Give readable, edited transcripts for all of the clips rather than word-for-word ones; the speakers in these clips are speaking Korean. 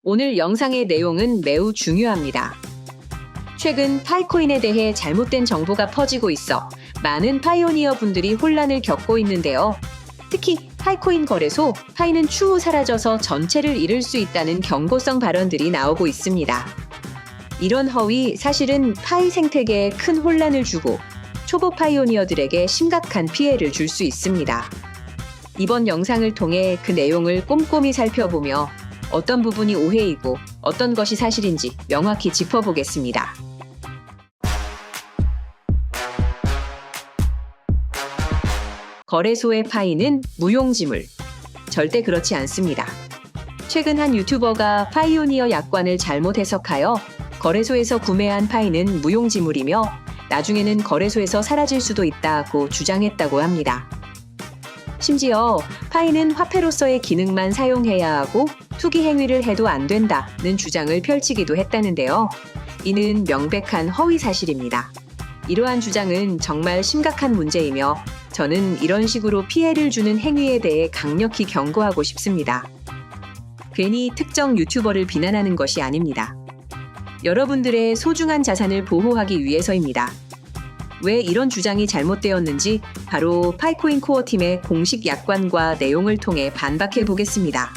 오늘 영상의 내용은 매우 중요합니다. 최근 파이코인에 대해 잘못된 정보가 퍼지고 있어 많은 파이오니어 분들이 혼란을 겪고 있는데요. 특히 파이코인 거래소 파이는 추후 사라져서 전체를 잃을 수 있다는 경고성 발언들이 나오고 있습니다. 이런 허위 사실은 파이 생태계에 큰 혼란을 주고 초보 파이오니어들에게 심각한 피해를 줄 수 있습니다. 이번 영상을 통해 그 내용을 꼼꼼히 살펴보며 어떤 부분이 오해이고 어떤 것이 사실인지 명확히 짚어보겠습니다. 거래소의 파이는 무용지물. 절대 그렇지 않습니다. 최근 한 유튜버가 파이오니어 약관을 잘못 해석하여 거래소에서 구매한 파이는 무용지물이며 나중에는 거래소에서 사라질 수도 있다고 주장했다고 합니다. 심지어 파이는 화폐로서의 기능만 사용해야 하고 투기 행위를 해도 안 된다는 주장을 펼치기도 했다는데요. 이는 명백한 허위 사실입니다. 이러한 주장은 정말 심각한 문제이며 저는 이런 식으로 피해를 주는 행위에 대해 강력히 경고하고 싶습니다. 괜히 특정 유튜버를 비난하는 것이 아닙니다. 여러분들의 소중한 자산을 보호하기 위해서입니다. 왜 이런 주장이 잘못되었는지 바로 파이코인 코어 팀의 공식 약관과 내용을 통해 반박해 보겠습니다.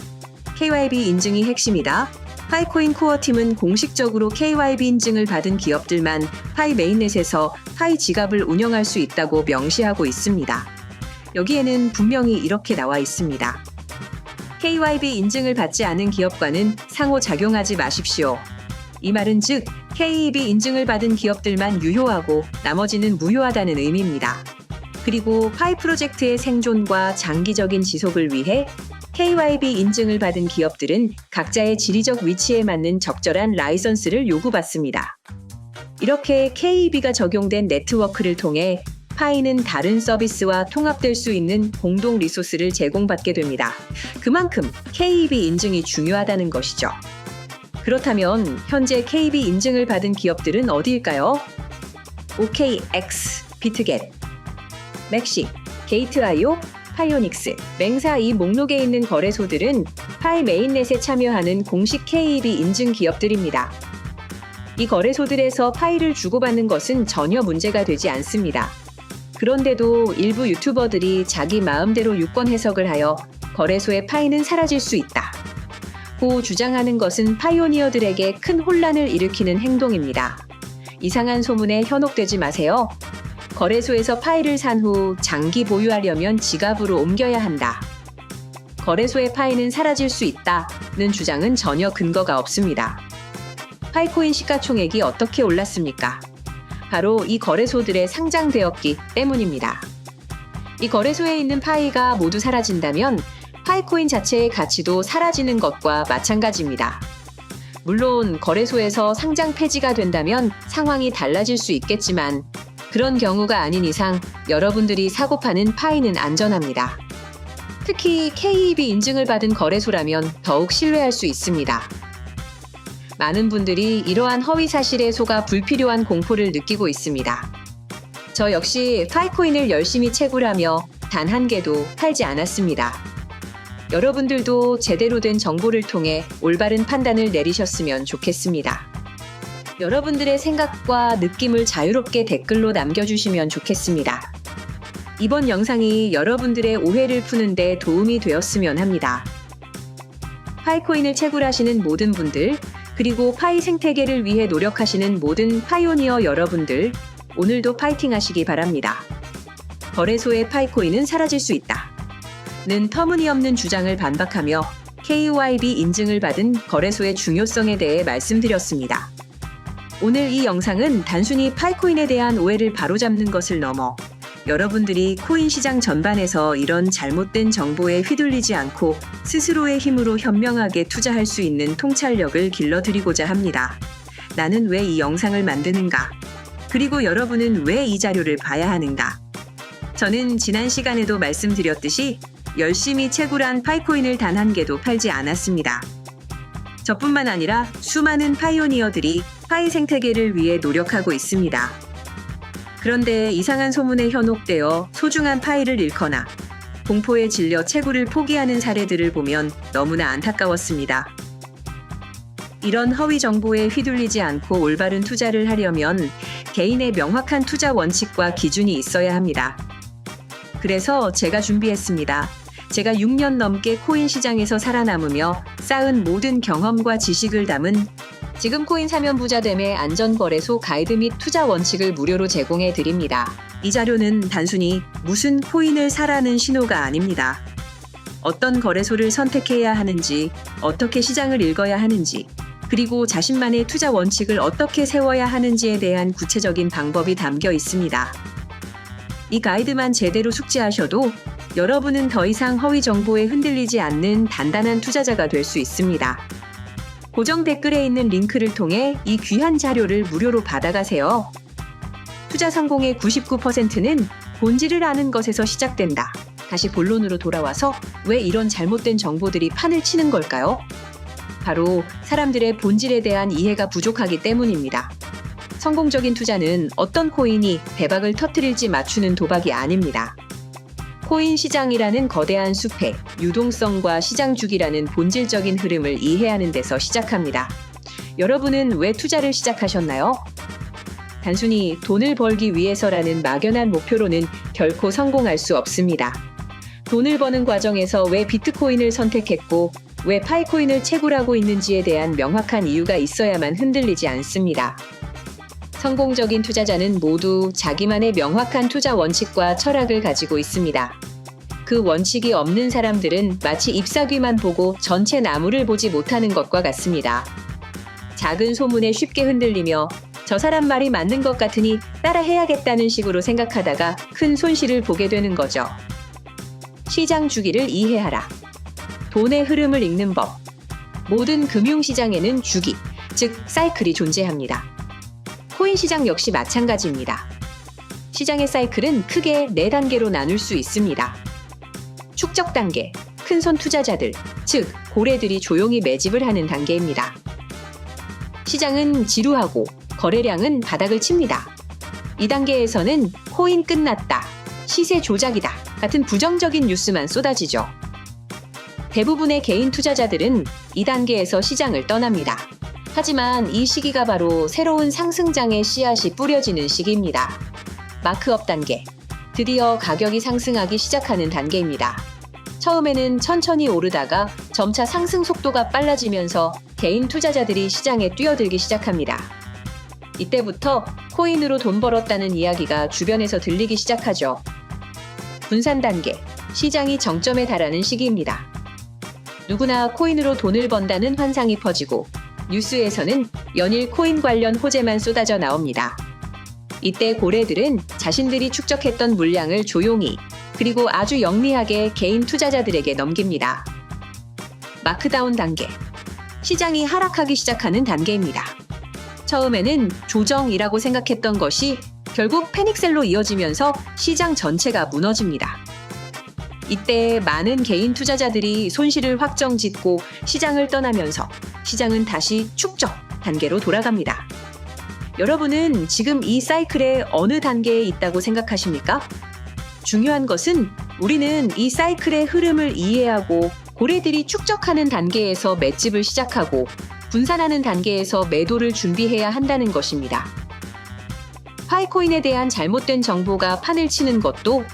KYB 인증이 핵심이다. 파이코인 코어 팀은 공식적으로 KYB 인증을 받은 기업들만 파이 메인넷에서 파이 지갑을 운영할 수 있다고 명시하고 있습니다. 여기에는 분명히 이렇게 나와 있습니다. KYB 인증을 받지 않은 기업과는 상호작용하지 마십시오. 이 말은 즉 KEB 인증을 받은 기업들만 유효하고 나머지는 무효하다는 의미입니다. 그리고 파이 프로젝트의 생존과 장기적인 지속을 위해 KYB 인증을 받은 기업들은 각자의 지리적 위치에 맞는 적절한 라이선스를 요구받습니다. 이렇게 KEB가 적용된 네트워크를 통해 파이는 다른 서비스와 통합될 수 있는 공동 리소스를 제공받게 됩니다. 그만큼 KEB 인증이 중요하다는 것이죠. 그렇다면 현재 KEB 인증을 받은 기업들은 어디일까요? OKX, 비트겟, 맥시, 게이트.io, 파이오닉스, 맹사 이 목록에 있는 거래소들은 파이 메인넷에 참여하는 공식 KEB 인증 기업들입니다. 이 거래소들에서 파이를 주고받는 것은 전혀 문제가 되지 않습니다. 그런데도 일부 유튜버들이 자기 마음대로 유권 해석을 하여 거래소의 파이는 사라질 수 있다 고 주장하는 것은 파이오니어들에게 큰 혼란을 일으키는 행동입니다. 이상한 소문에 현혹되지 마세요. 거래소에서 파이를 산 후 장기 보유하려면 지갑으로 옮겨야 한다. 거래소의 파이는 사라질 수 있다는 주장은 전혀 근거가 없습니다. 파이코인 시가총액이 어떻게 올랐습니까? 바로 이 거래소들에 상장되었기 때문입니다. 이 거래소에 있는 파이가 모두 사라진다면 파이코인 자체의 가치도 사라지는 것과 마찬가지입니다. 물론 거래소에서 상장 폐지가 된다면 상황이 달라질 수 있겠지만 그런 경우가 아닌 이상 여러분들이 사고 파는 파이는 안전합니다. 특히 KEB 인증을 받은 거래소라면 더욱 신뢰할 수 있습니다. 많은 분들이 이러한 허위 사실에 속아 불필요한 공포를 느끼고 있습니다. 저 역시 파이코인을 열심히 채굴하며 단 한 개도 팔지 않았습니다. 여러분들도 제대로 된 정보를 통해 올바른 판단을 내리셨으면 좋겠습니다. 여러분들의 생각과 느낌을 자유롭게 댓글로 남겨주시면 좋겠습니다. 이번 영상이 여러분들의 오해를 푸는 데 도움이 되었으면 합니다. 파이코인을 채굴하시는 모든 분들, 그리고 파이 생태계를 위해 노력하시는 모든 파이오니어 여러분들, 오늘도 파이팅 하시기 바랍니다. 거래소의 파이코인은 사라질 수 있다. 는 터무니없는 주장을 반박하며 KYB 인증을 받은 거래소의 중요성에 대해 말씀드렸습니다. 오늘 이 영상은 단순히 파이코인에 대한 오해를 바로잡는 것을 넘어 여러분들이 코인 시장 전반에서 이런 잘못된 정보에 휘둘리지 않고 스스로의 힘으로 현명하게 투자할 수 있는 통찰력을 길러드리고자 합니다. 나는 왜 이 영상을 만드는가? 그리고 여러분은 왜 이 자료를 봐야 하는가? 저는 지난 시간에도 말씀드렸듯이 열심히 채굴한 파이코인을 단 한 개도 팔지 않았습니다. 저뿐만 아니라 수많은 파이오니어들이 파이 생태계를 위해 노력하고 있습니다. 그런데 이상한 소문에 현혹되어 소중한 파이를 잃거나 공포에 질려 채굴을 포기하는 사례들을 보면 너무나 안타까웠습니다. 이런 허위 정보에 휘둘리지 않고 올바른 투자를 하려면 개인의 명확한 투자 원칙과 기준이 있어야 합니다. 그래서 제가 준비했습니다. 제가 6년 넘게 코인 시장에서 살아남으며 쌓은 모든 경험과 지식을 담은 지금 코인 사면 부자됨의 안전거래소 가이드 및 투자 원칙을 무료로 제공해 드립니다. 이 자료는 단순히 무슨 코인을 사라는 신호가 아닙니다. 어떤 거래소를 선택해야 하는지, 어떻게 시장을 읽어야 하는지, 그리고 자신만의 투자 원칙을 어떻게 세워야 하는지에 대한 구체적인 방법이 담겨 있습니다. 이 가이드만 제대로 숙지하셔도 여러분은 더 이상 허위 정보에 흔들리지 않는 단단한 투자자가 될 수 있습니다. 고정 댓글에 있는 링크를 통해 이 귀한 자료를 무료로 받아가세요. 투자 성공의 99%는 본질을 아는 것에서 시작된다. 다시 본론으로 돌아와서 왜 이런 잘못된 정보들이 판을 치는 걸까요? 바로 사람들의 본질에 대한 이해가 부족하기 때문입니다. 성공적인 투자는 어떤 코인이 대박을 터뜨릴지 맞추는 도박이 아닙니다. 코인 시장이라는 거대한 숲에 유동성과 시장 주기라는 본질적인 흐름을 이해하는 데서 시작합니다. 여러분은 왜 투자를 시작하셨나요? 단순히 돈을 벌기 위해서라는 막연한 목표로는 결코 성공할 수 없습니다. 돈을 버는 과정에서 왜 비트코인을 선택했고 왜 파이코인을 채굴하고 있는지에 대한 명확한 이유가 있어야만 흔들리지 않습니다. 성공적인 투자자는 모두 자기만의 명확한 투자 원칙과 철학을 가지고 있습니다. 그 원칙이 없는 사람들은 마치 잎사귀만 보고 전체 나무를 보지 못하는 것과 같습니다. 작은 소문에 쉽게 흔들리며 저 사람 말이 맞는 것 같으니 따라해야겠다는 식으로 생각하다가 큰 손실을 보게 되는 거죠. 시장 주기를 이해하라. 돈의 흐름을 읽는 법. 모든 금융시장에는 주기, 즉 사이클이 존재합니다. 코인 시장 역시 마찬가지입니다. 시장의 사이클은 크게 4단계로 나눌 수 있습니다. 축적 단계, 큰손 투자자들, 즉 고래들이 조용히 매집을 하는 단계입니다. 시장은 지루하고 거래량은 바닥을 칩니다. 이 단계에서는 코인 끝났다, 시세 조작이다 같은 부정적인 뉴스만 쏟아지죠. 대부분의 개인 투자자들은 이 단계에서 시장을 떠납니다. 하지만 이 시기가 바로 새로운 상승장의 씨앗이 뿌려지는 시기입니다. 마크업 단계. 드디어 가격이 상승하기 시작하는 단계입니다. 처음에는 천천히 오르다가 점차 상승 속도가 빨라지면서 개인 투자자들이 시장에 뛰어들기 시작합니다. 이때부터 코인으로 돈 벌었다는 이야기가 주변에서 들리기 시작하죠. 분산 단계. 시장이 정점에 달하는 시기입니다. 누구나 코인으로 돈을 번다는 환상이 퍼지고 뉴스에서는 연일 코인 관련 호재만 쏟아져 나옵니다. 이때 고래들은 자신들이 축적했던 물량을 조용히 그리고 아주 영리하게 개인 투자자들에게 넘깁니다. 마크다운 단계. 시장이 하락하기 시작하는 단계입니다. 처음에는 조정이라고 생각했던 것이 결국 패닉셀로 이어지면서 시장 전체가 무너집니다. 이때 많은 개인 투자자들이 손실을 확정 짓고 시장을 떠나면서 시장은 다시 축적 단계로 돌아갑니다. 여러분은 지금 이 사이클의 어느 단계에 있다고 생각하십니까? 중요한 것은 우리는 이 사이클의 흐름을 이해하고 고래들이 축적하는 단계에서 맷집을 시작하고 분산하는 단계에서 매도를 준비해야 한다는 것입니다. 파이코인에 대한 잘못된 정보가 판을 치는 것도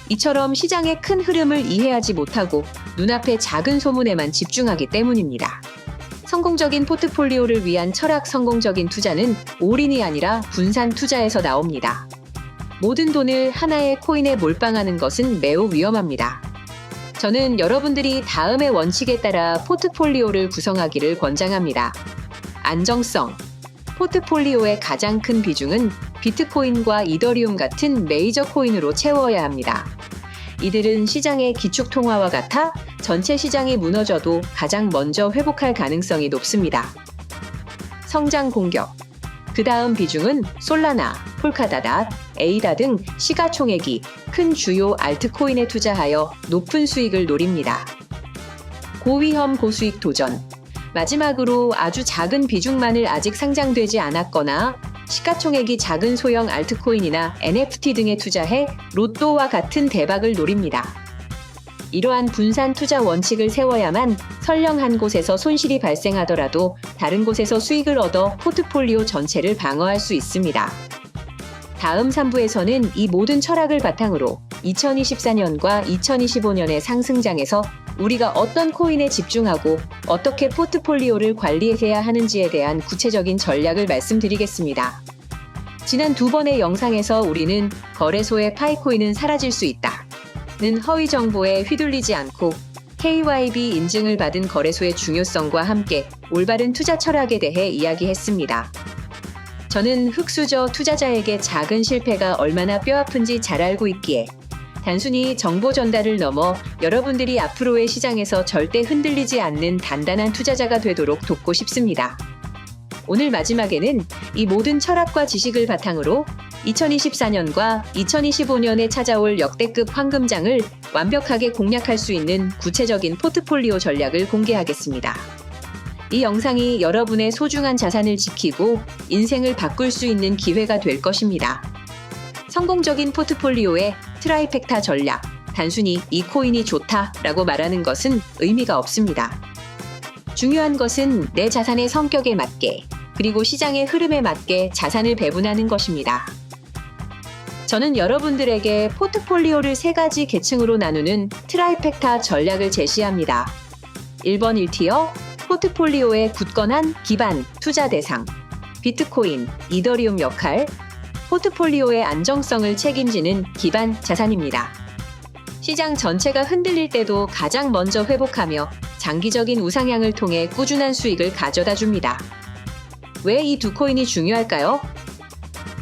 이처럼 시장의 큰 흐름을 이해하지 못하고 눈앞의 작은 소문에만 집중하기 때문입니다. 성공적인 포트폴리오를 위한 철학 성공적인 투자는 올인이 아니라 분산 투자에서 나옵니다. 모든 돈을 하나의 코인에 몰빵하는 것은 매우 위험합니다. 저는 여러분들이 다음의 원칙에 따라 포트폴리오를 구성하기를 권장합니다. 안정성. 포트폴리오의 가장 큰 비중은 비트코인과 이더리움 같은 메이저 코인으로 채워야 합니다. 이들은 시장의 기축통화와 같아 전체 시장이 무너져도 가장 먼저 회복할 가능성이 높습니다. 성장 공격. 그 다음 비중은 솔라나, 폴카닷, 에이다 등 시가총액이 큰 주요 알트코인에 투자하여 높은 수익을 노립니다. 고위험 고수익 도전. 마지막으로 아주 작은 비중만을 아직 상장되지 않았거나 시가총액이 작은 소형 알트코인이나 NFT 등에 투자해 로또와 같은 대박을 노립니다. 이러한 분산 투자 원칙을 세워야만 설령 한 곳에서 손실이 발생하더라도 다른 곳에서 수익을 얻어 포트폴리오 전체를 방어할 수 있습니다. 다음 3부에서는 이 모든 철학을 바탕으로 2024년과 2025년의 상승장에서 우리가 어떤 코인에 집중하고 어떻게 포트폴리오를 관리해야 하는지에 대한 구체적인 전략을 말씀드리겠습니다. 지난 2번의 영상에서 우리는 거래소의 파이코인은 사라질 수 있다는 허위 정보에 휘둘리지 않고 KYB 인증을 받은 거래소의 중요성과 함께 올바른 투자 철학에 대해 이야기했습니다. 저는 흑수저 투자자에게 작은 실패가 얼마나 뼈아픈지 잘 알고 있기에 단순히 정보 전달을 넘어 여러분들이 앞으로의 시장에서 절대 흔들리지 않는 단단한 투자자가 되도록 돕고 싶습니다. 오늘 마지막에는 이 모든 철학과 지식을 바탕으로 2024년과 2025년에 찾아올 역대급 황금장을 완벽하게 공략할 수 있는 구체적인 포트폴리오 전략을 공개하겠습니다. 이 영상이 여러분의 소중한 자산을 지키고 인생을 바꿀 수 있는 기회가 될 것입니다. 성공적인 포트폴리오의 트라이펙타 전략, 단순히 이 코인이 좋다라고 말하는 것은 의미가 없습니다. 중요한 것은 내 자산의 성격에 맞게 그리고 시장의 흐름에 맞게 자산을 배분하는 것입니다. 저는 여러분들에게 포트폴리오를 3가지 계층으로 나누는 트라이펙타 전략을 제시합니다. 1번 1티어, 포트폴리오의 굳건한 기반, 투자 대상, 비트코인, 이더리움 역할, 포트폴리오의 안정성을 책임지는 기반 자산입니다. 시장 전체가 흔들릴 때도 가장 먼저 회복하며 장기적인 우상향을 통해 꾸준한 수익을 가져다 줍니다. 왜 이 두 코인이 중요할까요?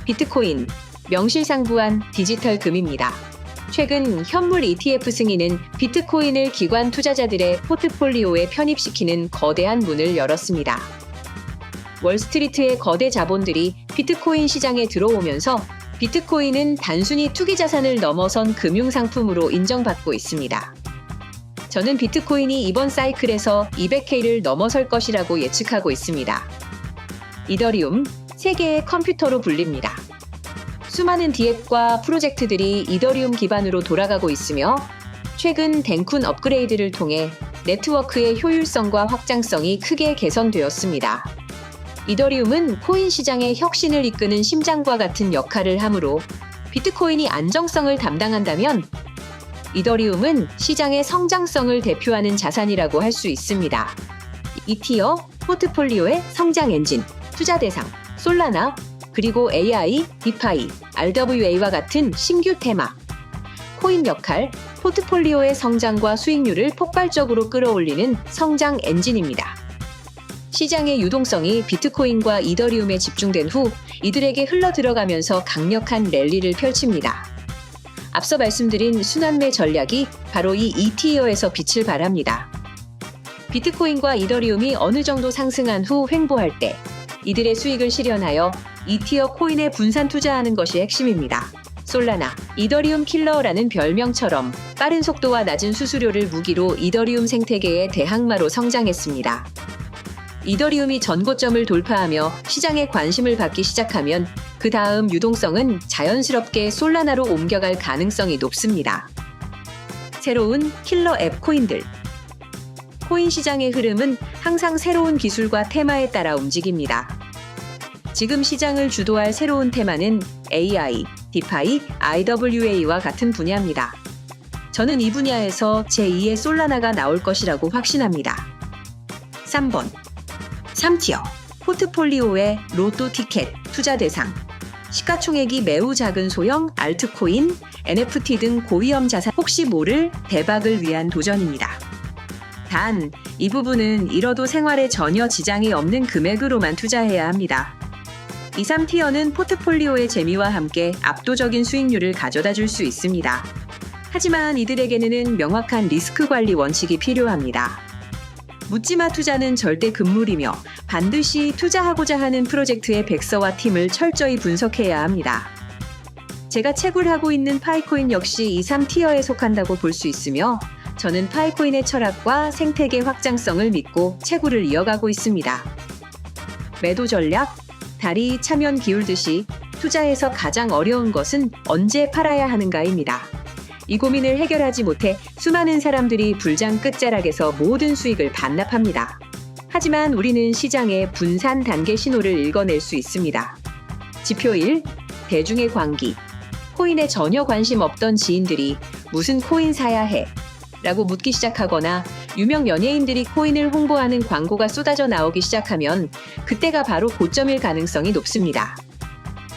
비트코인, 명실상부한 디지털 금입니다. 최근 현물 ETF 승인은 비트코인을 기관 투자자들의 포트폴리오에 편입시키는 거대한 문을 열었습니다. 월스트리트의 거대 자본들이 비트코인 시장에 들어오면서 비트코인은 단순히 투기 자산을 넘어선 금융상품으로 인정받고 있습니다. 저는 비트코인이 이번 사이클에서 200K를 넘어설 것이라고 예측하고 있습니다. 이더리움, 세계의 컴퓨터로 불립니다. 수많은 디앱과 프로젝트들이 이더리움 기반으로 돌아가고 있으며 최근 덴쿤 업그레이드를 통해 네트워크의 효율성과 확장성이 크게 개선되었습니다. 이더리움은 코인 시장의 혁신을 이끄는 심장과 같은 역할을 하므로 비트코인이 안정성을 담당한다면 이더리움은 시장의 성장성을 대표하는 자산이라고 할 수 있습니다. 2티어, 포트폴리오의 성장 엔진, 투자 대상, 솔라나, 그리고 AI, 디파이, RWA와 같은 신규 테마. 코인 역할, 포트폴리오의 성장과 수익률을 폭발적으로 끌어올리는 성장 엔진입니다. 시장의 유동성이 비트코인과 이더리움에 집중된 후 이들에게 흘러들어가면서 강력한 랠리를 펼칩니다. 앞서 말씀드린 순환매 전략이 바로 이 2티어에서 빛을 발합니다. 비트코인과 이더리움이 어느 정도 상승한 후 횡보할 때 이들의 수익을 실현하여 2티어 코인에 분산 투자하는 것이 핵심입니다. 솔라나, 이더리움 킬러라는 별명처럼 빠른 속도와 낮은 수수료를 무기로 이더리움 생태계의 대항마로 성장했습니다. 이더리움이 전고점을 돌파하며 시장의 관심을 받기 시작하면 그 다음 유동성은 자연스럽게 솔라나로 옮겨갈 가능성이 높습니다. 새로운 킬러 앱 코인들. 코인 시장의 흐름은 항상 새로운 기술과 테마에 따라 움직입니다. 지금 시장을 주도할 새로운 테마는 AI, 디파이, IWA와 같은 분야입니다. 저는 이 분야에서 제2의 솔라나가 나올 것이라고 확신합니다. 3번 3티어, 포트폴리오의 로또 티켓, 투자 대상, 시가총액이 매우 작은 소형 알트코인, NFT 등 고위험 자산 혹시 모를 대박을 위한 도전입니다. 단, 이 부분은 잃어도 생활에 전혀 지장이 없는 금액으로만 투자해야 합니다. 2, 3티어는 포트폴리오의 재미와 함께 압도적인 수익률을 가져다 줄 수 있습니다. 하지만 이들에게는 명확한 리스크 관리 원칙이 필요합니다. 묻지마 투자는 절대 금물이며 반드시 투자하고자 하는 프로젝트의 백서와 팀을 철저히 분석해야 합니다. 제가 채굴하고 있는 파이코인 역시 2, 3티어에 속한다고 볼 수 있으며 저는 파이코인의 철학과 생태계 확장성을 믿고 채굴을 이어가고 있습니다. 매도 전략, 달이 차면 기울듯이 투자에서 가장 어려운 것은 언제 팔아야 하는가입니다. 이 고민을 해결하지 못해 수많은 사람들이 불장 끝자락에서 모든 수익을 반납합니다. 하지만 우리는 시장의 분산 단계 신호를 읽어낼 수 있습니다. 지표 1. 대중의 광기. 코인에 전혀 관심 없던 지인들이 무슨 코인 사야 해? 라고 묻기 시작하거나 유명 연예인들이 코인을 홍보하는 광고가 쏟아져 나오기 시작하면 그때가 바로 고점일 가능성이 높습니다.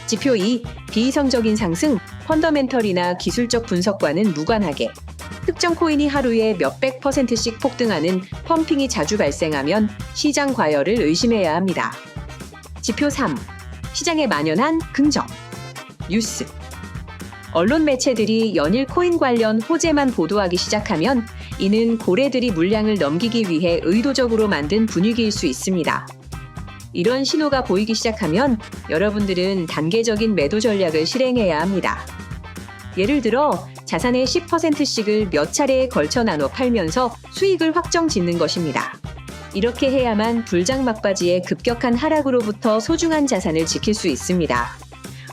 지표 2. 비이성적인 상승, 펀더멘털이나 기술적 분석과는 무관하게 특정 코인이 하루에 몇백 %씩 폭등하는 펌핑이 자주 발생하면 시장 과열을 의심해야 합니다. 지표 3. 시장에 만연한 긍정. 뉴스. 언론 매체들이 연일 코인 관련 호재만 보도하기 시작하면 이는 고래들이 물량을 넘기기 위해 의도적으로 만든 분위기일 수 있습니다. 이런 신호가 보이기 시작하면 여러분들은 단계적인 매도 전략을 실행해야 합니다. 예를 들어 자산의 10%씩을 몇 차례에 걸쳐 나눠 팔면서 수익을 확정 짓는 것입니다. 이렇게 해야만 불장 막바지의 급격한 하락으로부터 소중한 자산을 지킬 수 있습니다.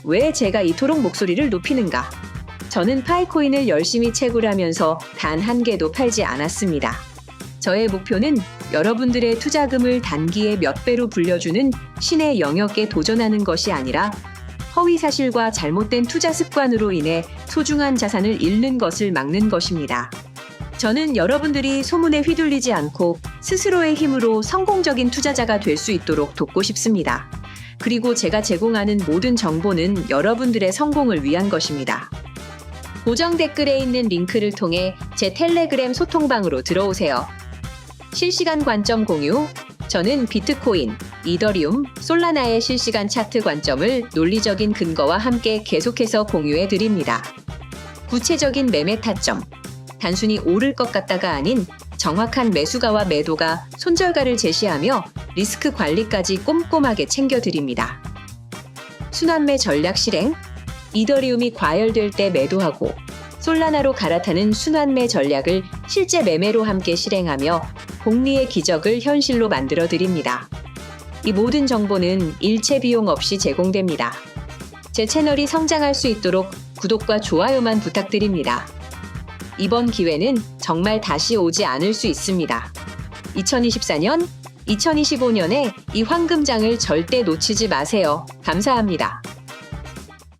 왜 제가 이토록 목소리를 높이는가? 저는 파이코인을 열심히 채굴하면서 단 한 개도 팔지 않았습니다. 저의 목표는 여러분들의 투자금을 단기에 몇 배로 불려주는 신의 영역에 도전하는 것이 아니라 허위 사실과 잘못된 투자 습관으로 인해 소중한 자산을 잃는 것을 막는 것입니다. 저는 여러분들이 소문에 휘둘리지 않고 스스로의 힘으로 성공적인 투자자가 될 수 있도록 돕고 싶습니다. 그리고 제가 제공하는 모든 정보는 여러분들의 성공을 위한 것입니다. 고정 댓글에 있는 링크를 통해 제 텔레그램 소통방으로 들어오세요. 실시간 관점 공유. 저는 비트코인, 이더리움, 솔라나의 실시간 차트 관점을 논리적인 근거와 함께 계속해서 공유해 드립니다. 구체적인 매매 타점. 단순히 오를 것 같다가 아닌 정확한 매수가와 매도가 손절가를 제시하며 리스크 관리까지 꼼꼼하게 챙겨드립니다. 순환매 전략 실행. 이더리움이 과열될 때 매도하고 솔라나로 갈아타는 순환매 전략을 실제 매매로 함께 실행하며 복리의 기적을 현실로 만들어 드립니다. 이 모든 정보는 일체 비용 없이 제공됩니다. 제 채널이 성장할 수 있도록 구독과 좋아요만 부탁드립니다. 이번 기회는 정말 다시 오지 않을 수 있습니다. 2024년, 2025년에 이 황금장을 절대 놓치지 마세요. 감사합니다.